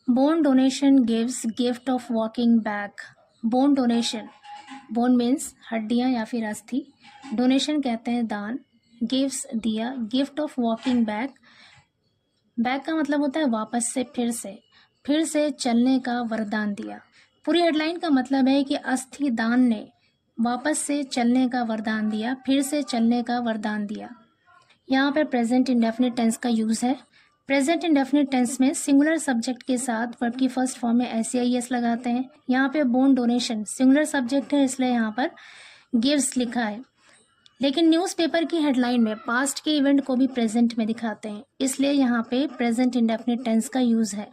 Bone donation gives gift of walking back. Bone donation, bone means हड्डियाँ या फिर अस्थि, डोनेशन कहते हैं दान, गिव्स दिया, gift of walking back, back का मतलब होता है वापस से, फिर से चलने का वरदान दिया। पूरी हेडलाइन का मतलब है कि अस्थि दान ने वापस से चलने का वरदान दिया, फिर से चलने का वरदान दिया। यहाँ पे प्रेजेंट इंडेफिनिट टेंस का यूज़ है। प्रेजेंट इंडेफिनिट टेंस में सिंगुलर सब्जेक्ट के साथ वर्ब की फर्स्ट फॉर्म में एस लगाते हैं। यहाँ पे बोन डोनेशन सिंगुलर सब्जेक्ट है, इसलिए यहाँ पर गिव्स लिखा है। लेकिन न्यूज़पेपर की हेडलाइन में पास्ट के इवेंट को भी प्रेजेंट में दिखाते हैं, इसलिए यहाँ पे प्रेजेंट इंडेफिनिट टेंस का यूज़ है।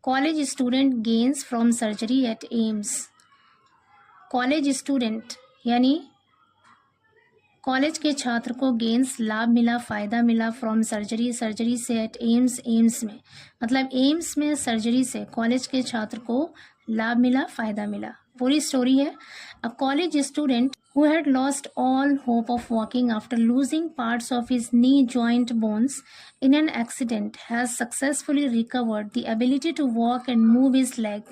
College student gains from surgery eight AIIMS. College student यानी कॉलेज के छात्र को गेन्स लाभ मिला, फ़ायदा मिला, फ्रॉम सर्जरी, सर्जरी से, एट एम्स, एम्स में, मतलब एम्स में सर्जरी से कॉलेज के छात्र को लाभ मिला, फ़ायदा मिला। पूरी स्टोरी है। A college student who had lost all hope of walking after losing parts of his knee joint bones in an accident has successfully recovered the ability to walk and move his leg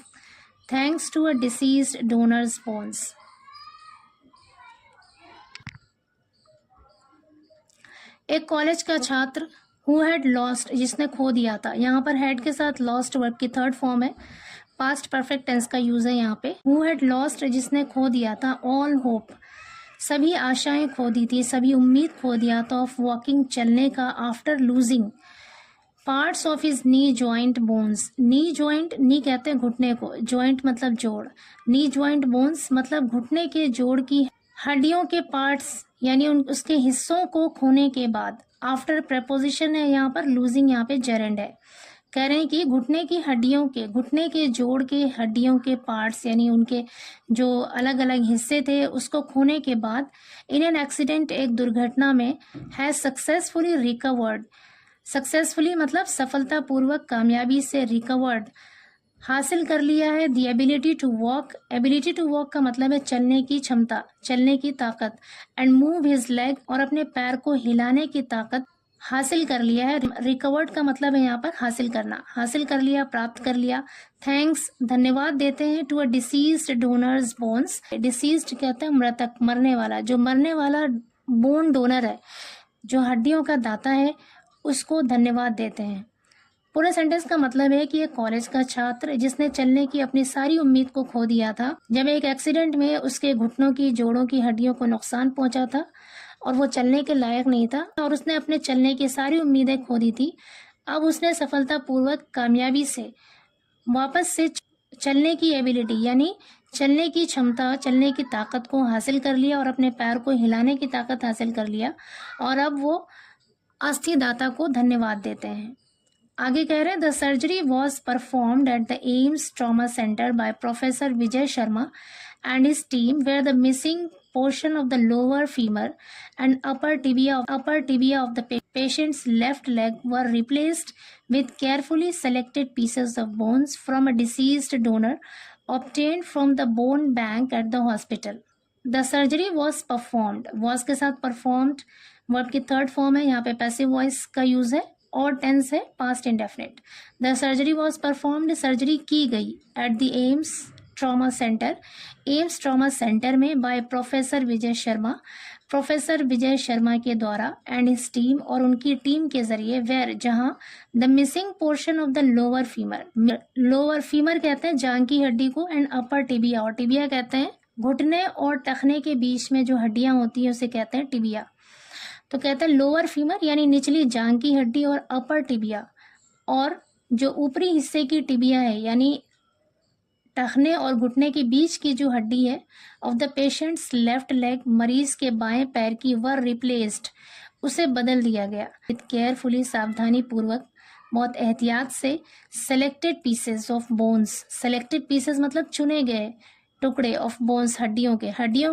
thanks to a deceased donor's bones. एक college का छात्र who had lost, जिसने खो दिया था, यहाँ पर had के साथ लॉस्ट वर्ब की थर्ड फॉर्म है, पास्ट परफेक्ट टेंस का यूज है यहाँ पे। हु हैड लॉस्ट जिसने खो दिया था, ऑल होप सभी आशाएं खो दी थी, सभी उम्मीद खो दिया था, ऑफ वॉकिंग चलने का, after losing parts of his knee joint bones. Knee joint, knee कहते हैं घुटने को, जॉइंट मतलब जोड़, नी जॉइंट बोन्स मतलब घुटने के जोड़ की हड्डियों के पार्ट्स यानी उसके हिस्सों को खोने के बाद। आफ्टर प्रपोजिशन है यहाँ पर, लूजिंग यहाँ पे जेरेंड है। कह रहे हैं कि घुटने की हड्डियों के, घुटने के जोड़ के हड्डियों के पार्ट्स यानी उनके जो अलग अलग हिस्से थे उसको खोने के बाद, इन एन एक्सीडेंट एक दुर्घटना में, हैज सक्सेसफुली रिकवर्ड, सक्सेसफुली मतलब सफलतापूर्वक, कामयाबी से, रिकवर्ड हासिल कर लिया है, the ability to walk, ability to walk का मतलब है चलने की क्षमता, चलने की ताकत, एंड मूव हिज लेग और अपने पैर को हिलाने की ताकत हासिल कर लिया है। रिकवर्ड का मतलब है यहाँ पर हासिल करना, हासिल कर लिया, प्राप्त कर लिया। थैंक्स धन्यवाद देते हैं, to a deceased donors bones, deceased कहते हैं मृतक, मरने वाला, जो मरने वाला बोन डोनर है, जो हड्डियों का दाता है, उसको धन्यवाद देते हैं। पूरे सेंटेंस का मतलब है कि एक कॉलेज का छात्र जिसने चलने की अपनी सारी उम्मीद को खो दिया था, जब एक एक्सीडेंट में उसके घुटनों की, जोड़ों की हड्डियों को नुकसान पहुंचा था और वो चलने के लायक नहीं था और उसने अपने चलने की सारी उम्मीदें खो दी थी, अब उसने सफलतापूर्वक, कामयाबी से वापस से चलने की एबिलिटी यानी चलने की क्षमता, चलने की ताकत को हासिल कर लिया और अपने पैर को हिलाने की ताकत हासिल कर लिया, और अब वो अस्थिदाता को धन्यवाद देते हैं। आगे कह रहे हैं, the surgery was performed eight the AIIMS trauma centre bye professor Vijay Sharma and his team, where the missing portion of the lower femur and upper tibia of the patient's left leg were replaced with carefully selected pieces of bones from a deceased donor obtained from the bone bank at the hospital. The surgery was performed, was के साथ performed verb की third form है, यहाँ पे passive voice का use है और tense है past indefinite. The surgery was performed, surgery की गई, at the AIIMS trauma centre, AIIMS trauma centre में, by professor Vijay Sharma, professor Vijay Sharma के द्वारा, एंड हिज टीम और उनकी टीम के जरिए, वेयर जहां, the missing portion of the lower femur, lower femur कहते हैं जांग की हड्डी को, एंड अपर टिबिया, और टिबिया कहते हैं घुटने और टखने के बीच में जो हड्डियां होती है उसे कहते हैं टिबिया। तो कहते हैं लोअर फीमर यानी निचली जांग की हड्डी और अपर टिबिया, और जो ऊपरी हिस्से की टिबिया है यानी टखने और घुटने के बीच की जो हड्डी है, of the patients left leg, मरीज के बाएं पैर की, वर रिप्लेस्ड उसे बदल दिया गया, विद केयरफुली सावधानी पूर्वक, बहुत एहतियात से, selected pieces of bones, selected pieces मतलब चुने गए टुकड़े, ऑफ बोन्स हड्डियों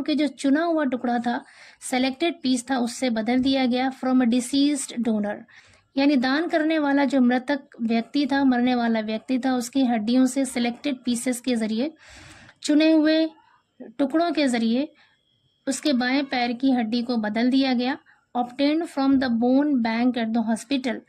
के जो चुना हुआ टुकड़ा था, सेलेक्टेड पीस था, उससे बदल दिया गया, फ्रॉम अ डिसीज्ड डोनर यानी दान करने वाला जो मृतक व्यक्ति था, मरने वाला व्यक्ति था, उसकी हड्डियों से सेलेक्टेड पीसेस के जरिए, चुने हुए टुकड़ों के जरिए उसके बाएं पैर की हड्डी को बदल दिया गया, obtained from the bone bank at the hospital,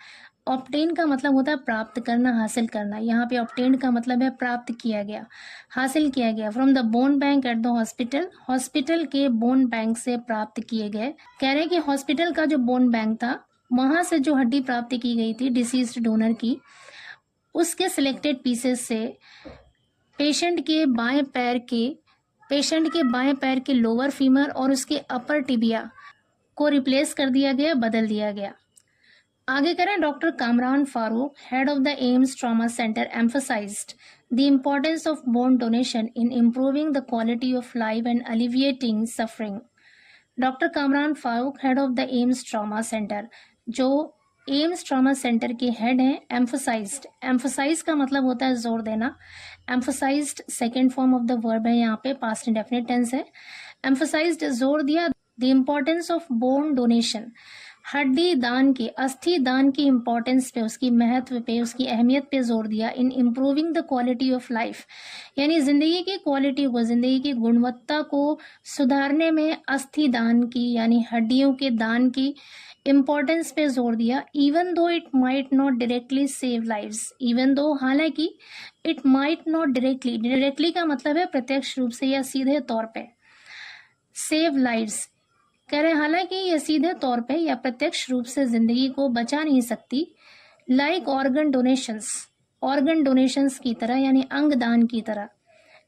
obtain का मतलब होता है प्राप्त करना, हासिल करना। यहाँ पे ऑब्टेन का मतलब है प्राप्त किया गया, हासिल किया गया। From the bone bank at the hospital, hospital के बोन बैंक से प्राप्त किए गए। कह रहे हैं कि हॉस्पिटल का जो बोन बैंक था वहां से जो हड्डी प्राप्त की गई थी डिसीज्ड डोनर की, उसके सिलेक्टेड पीसेस से पेशेंट के बाएं पैर के लोअर फीमर और उसके अपर टिबिया को रिप्लेस कर दिया गया, बदल दिया गया। आगे करें, doctor Kamran Farooq, head of the AIIMS trauma centre, emphasized the importance of bone donation in improving the quality of life and alleviating suffering. Doctor Kamran Farooq, head of the AIIMS trauma centre, जो एम्स ट्रॉमा सेंटर के हेड हैं, एम्फसाइज्ड, एम्फसाइज का मतलब होता है जोर देना, emphasized second form of the verb है, यहाँ पे पास्ट इंडेफिनिट टेंस है। एम्फसाइज्ड जोर दिया, the importance of bone donation, हड्डी दान के, अस्थि दान की इम्पोर्टेंस पे, उसकी महत्व पे, उसकी अहमियत पे जोर दिया। इन improving the quality of life, यानी जिंदगी की क्वालिटी को, जिंदगी की गुणवत्ता को सुधारने में अस्थि दान की यानी हड्डियों के दान की इम्पोर्टेंस पे जोर दिया। Even though it might not directly save lives, even though हालांकि, it might not directly, directly का मतलब है प्रत्यक्ष रूप से या सीधे तौर पे, सेव लाइव्स कह रहे हैं हालांकि यह सीधे तौर पे या प्रत्यक्ष रूप से जिंदगी को बचा नहीं सकती। लाइक ऑर्गन डोनेशंस की तरह यानी अंग दान की तरह।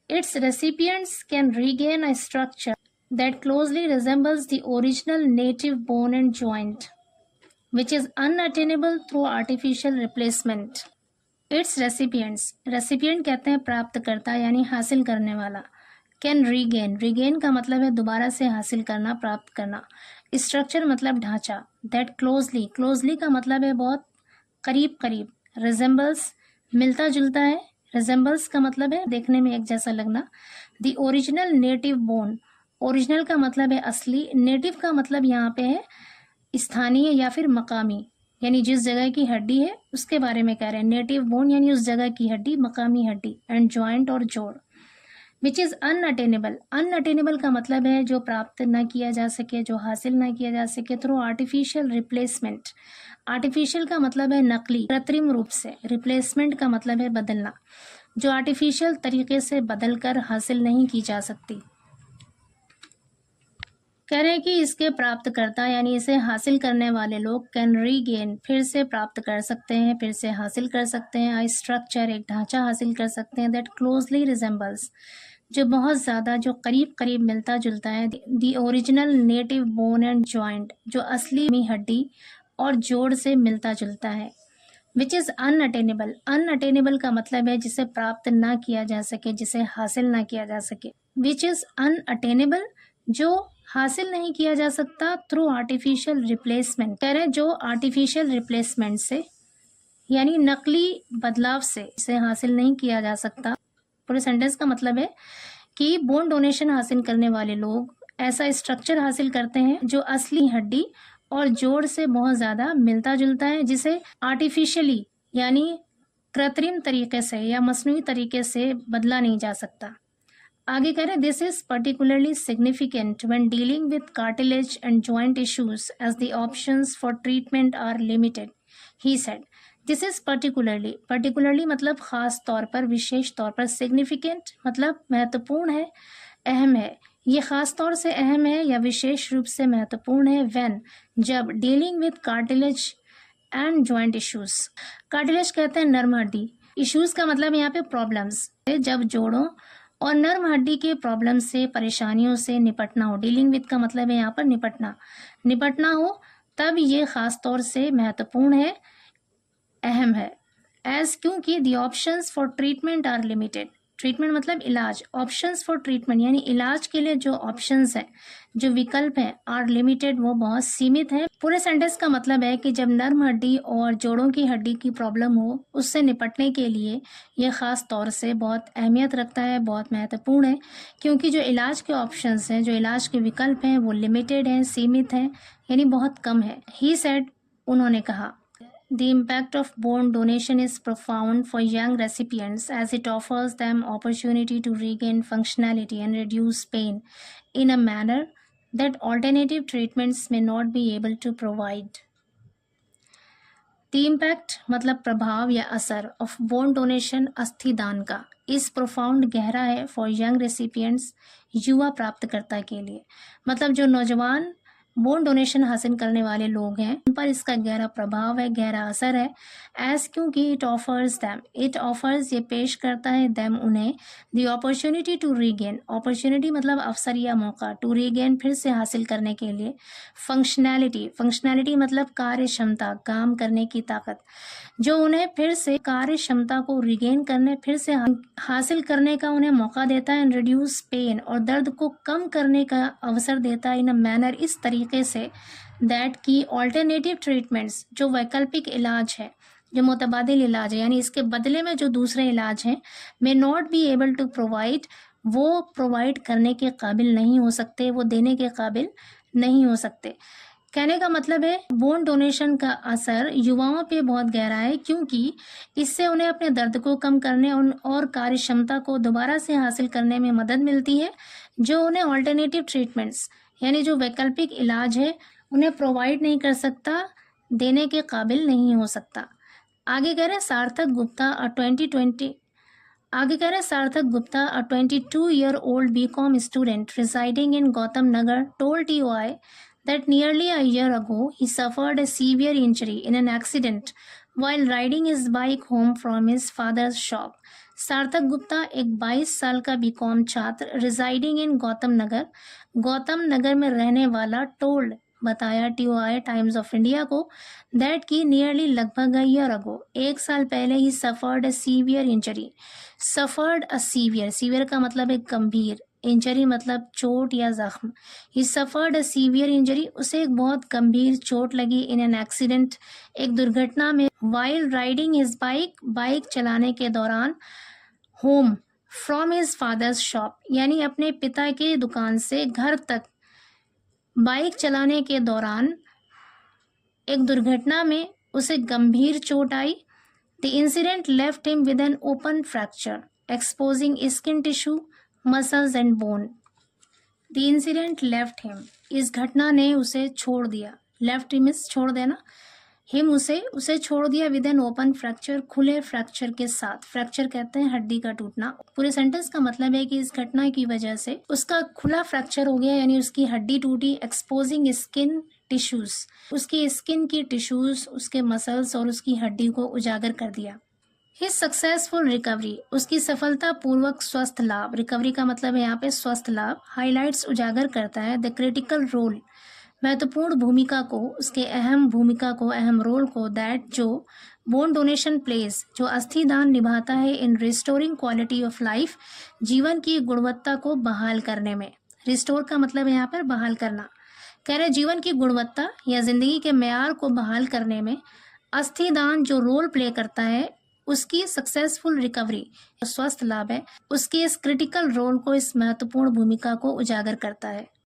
It's recipients can regain a structure that closely resembles the original native bone and joint which is unattainable through artificial replacement. Its recipients, recipient कहते हैं प्राप्तकर्ता यानी हासिल करने वाला। कैन रीगेन का मतलब है दोबारा से हासिल करना, प्राप्त करना। स्ट्रक्चर मतलब ढांचा। दैट क्लोजली का मतलब है बहुत करीब करीब। रिजेंबल्स मिलता जुलता है, रिजेंबल्स का मतलब है देखने में एक जैसा लगना। The original native bone, original का मतलब है असली, नेटिव का मतलब यहाँ पे है स्थानीय या फिर मकामी, यानी जिस जगह की हड्डी है उसके बारे में कह रहे हैं। नेटिव बोन यानी उस जगह की हड्डी, मकामी हड्डी। एंड जॉइंट और जोड़। विच इज अनअटेनेबल, अनअटेनेबल का मतलब है जो प्राप्त न किया जा सके, जो हासिल न किया जा सके थ्रू आर्टिफिशियल रिप्लेसमेंट। आर्टिफिशियल का मतलब है नकली, कृत्रिम रूप से। रिप्लेसमेंट का मतलब है बदलना, जो आर्टिफिशियल तरीके से बदलकर हासिल नहीं की जा सकती। कह रहे हैं कि इसके प्राप्तकर्ता यानी इसे हासिल करने वाले लोग कैन रीगेन, फिर से प्राप्त कर सकते हैं, फिर से हासिल कर सकते हैं। आई स्ट्रक्चर, एक ढांचा हासिल कर सकते हैं। दैट क्लोजली रिजेंबल्स, जो बहुत ज़्यादा, जो करीब करीब मिलता जुलता है। The original native bone and joint, जो असली हड्डी और जोड़ से मिलता जुलता है। विच इज़ अनअटेनेबल, अनअटेनेबल का मतलब है जिसे प्राप्त ना किया जा सके, जिसे हासिल ना किया जा सके। विच इज़ अनअटेनेबल, जो हासिल नहीं किया जा सकता थ्रू आर्टिफिशियल रिप्लेसमेंट। कह रहे हैं जो आर्टिफिशियल रिप्लेसमेंट से यानी नकली बदलाव से इसे हासिल नहीं किया जा सकता। पूरे सेंटेंस का मतलब है कि बोन डोनेशन हासिल करने वाले लोग ऐसा स्ट्रक्चर हासिल करते हैं जो असली हड्डी और जोड़ से बहुत ज़्यादा मिलता जुलता है, जिसे आर्टिफिशियली यानी कृत्रिम तरीके से या मसनूई तरीके से बदला नहीं जा सकता। आगे कह रहे हैं this is particularly significant when dealing with cartilage and joint issues as the options for treatment are limited, he said. This is particularly मतलब खास तौर पर, विशेष तौर पर। सिग्निफिकेंट मतलब महत्वपूर्ण है, अहम है। ये खास तौर से अहम है या विशेष रूप से महत्वपूर्ण है व्हेन, जब, dealing with cartilage and joint issues. Cartilage कहते हैं नर्म हड्डी, इश्यूज का मतलब यहाँ पे प्रॉब्लम्स, जब जोड़ों और नर्म हड्डी के प्रॉब्लम से, परेशानियों से निपटना हो। डीलिंग विद का मतलब है यहाँ पर निपटना हो, तब ये खास तौर से महत्वपूर्ण है, अहम है। एज, क्योंकि the options for treatment are limited, treatment मतलब इलाज, ऑप्शंस फॉर ट्रीटमेंट यानी इलाज के लिए जो ऑप्शंस हैं, जो विकल्प हैं, आर लिमिटेड, वो बहुत सीमित है। पूरे सेंटेंस का मतलब है कि जब नर्म हड्डी और जोड़ों की हड्डी की प्रॉब्लम हो, उससे निपटने के लिए यह खास तौर से बहुत अहमियत रखता है, बहुत महत्वपूर्ण है, क्योंकि जो इलाज के ऑप्शंस हैं, जो इलाज के विकल्प हैं, वो लिमिटेड हैं, सीमित हैं, यानी बहुत कम है। ही सेड, उन्होंने कहा। The impact of bone donation is profound for young recipients as it offers them opportunity to regain functionality and reduce pain in a manner that alternative treatments may not be able to provide. The impact मतलब प्रभाव या असर of bone donation अस्थि दान का इस profound गहरा है फॉर यंग रेसिपिएंट्स युवा प्राप्तकर्ता के लिए। मतलब जो नौजवान बोन डोनेशन हासिल करने वाले लोग हैं उन पर इसका गहरा प्रभाव है, गहरा असर है। एज क्योंकि इट ऑफर्स ये पेश करता है देम उन्हें the opportunity to regain, opportunity मतलब अवसर या मौका, टू रीगेन फिर से हासिल करने के लिए, फंक्शनैलिटी मतलब कार्य क्षमता, काम करने की ताकत, जो उन्हें फिर से कार्य क्षमता को रिगेन करने, फिर से हासिल करने का उन्हें मौका देता है। एंड रिड्यूस पेन, और दर्द को कम करने का अवसर देता है इन अ मैनर, इस तरीके से दैट की ऑल्टरनेटिव ट्रीटमेंट्स, जो वैकल्पिक इलाज है, जो मुतबादिल इलाज है, यानी इसके बदले में जो दूसरे इलाज हैं, may not be able to provide, वो प्रोवाइड करने के काबिल नहीं हो सकते, वो देने के काबिल नहीं हो सकते। कहने का मतलब है बोन डोनेशन का असर युवाओं पे बहुत गहरा है, क्योंकि इससे उन्हें अपने दर्द को कम करने और कार्य क्षमता को दोबारा से हासिल करने में मदद मिलती है, जो उन्हें ऑल्टरनेटिव ट्रीटमेंट्स यानी जो वैकल्पिक इलाज है उन्हें प्रोवाइड नहीं कर सकता, देने के काबिल नहीं हो सकता। आगे कह रहे हैं सार्थक Gupta a 22-year-old BCom student residing in Gautam Nagar told TOI that nearly a year ago he suffered a severe injury in an accident while riding his bike home from his father's shop. सार्थक गुप्ता एक 22 साल का BCom छात्र residing इन गौतम नगर में रहने वाला told बताया TOI times of India को दैट की नियरली लगभग ईयर अगो, एक साल पहले ही suffered a severe injury. Severe का मतलब एक गंभीर, इंजरी मतलब चोट या जख्म। ही सफर्ड अ सीवियर इंजरी, उसे एक बहुत गंभीर चोट लगी इन एन एक्सीडेंट, एक दुर्घटना में, वाइल राइडिंग हिज बाइक चलाने के दौरान, home from his father's shop यानी अपने पिता के दुकान से घर तक बाइक चलाने के दौरान एक दुर्घटना में उसे गंभीर चोट आई। The incident left him with an open fracture exposing skin tissue, muscles and bone. The incident left him, इस घटना ने उसे छोड़ दिया, लेफ्ट हिम इज छोड़ देना, हिम उसे छोड़ दिया विद एन ओपन फ्रैक्चर, खुले फ्रैक्चर के साथ। फ्रैक्चर कहते हैं हड्डी का टूटना। पूरे सेंटेंस का मतलब है कि इस घटना की वजह से उसका खुला फ्रैक्चर हो गया, यानी उसकी हड्डी टूटी। एक्सपोजिंग स्किन टिश्यूज, उसकी स्किन की टिश्यूज, उसके मसल्स और उसकी हड्डी को उजागर कर दिया। हिज सक्सेसफुल रिकवरी, उसकी सफलता पूर्वक स्वस्थ लाभ, रिकवरी का मतलब है यहाँ पे स्वस्थ लाभ, हाईलाइट्स उजागर करता है द क्रिटिकल रोल, महत्वपूर्ण भूमिका को, उसके अहम रोल को, दैट जो बोन डोनेशन प्लेस, जो अस्थि दान निभाता है इन रिस्टोरिंग क्वालिटी ऑफ लाइफ, जीवन की गुणवत्ता को बहाल करने में। रिस्टोर का मतलब है यहाँ पर बहाल करना। कह रहे जीवन की गुणवत्ता या जिंदगी के मेयार को बहाल करने में अस्थि दान जो रोल प्ले करता है, उसकी सक्सेसफुल रिकवरी, स्वस्थ लाभ है, उसके इस क्रिटिकल रोल को, इस महत्वपूर्ण भूमिका को उजागर करता है।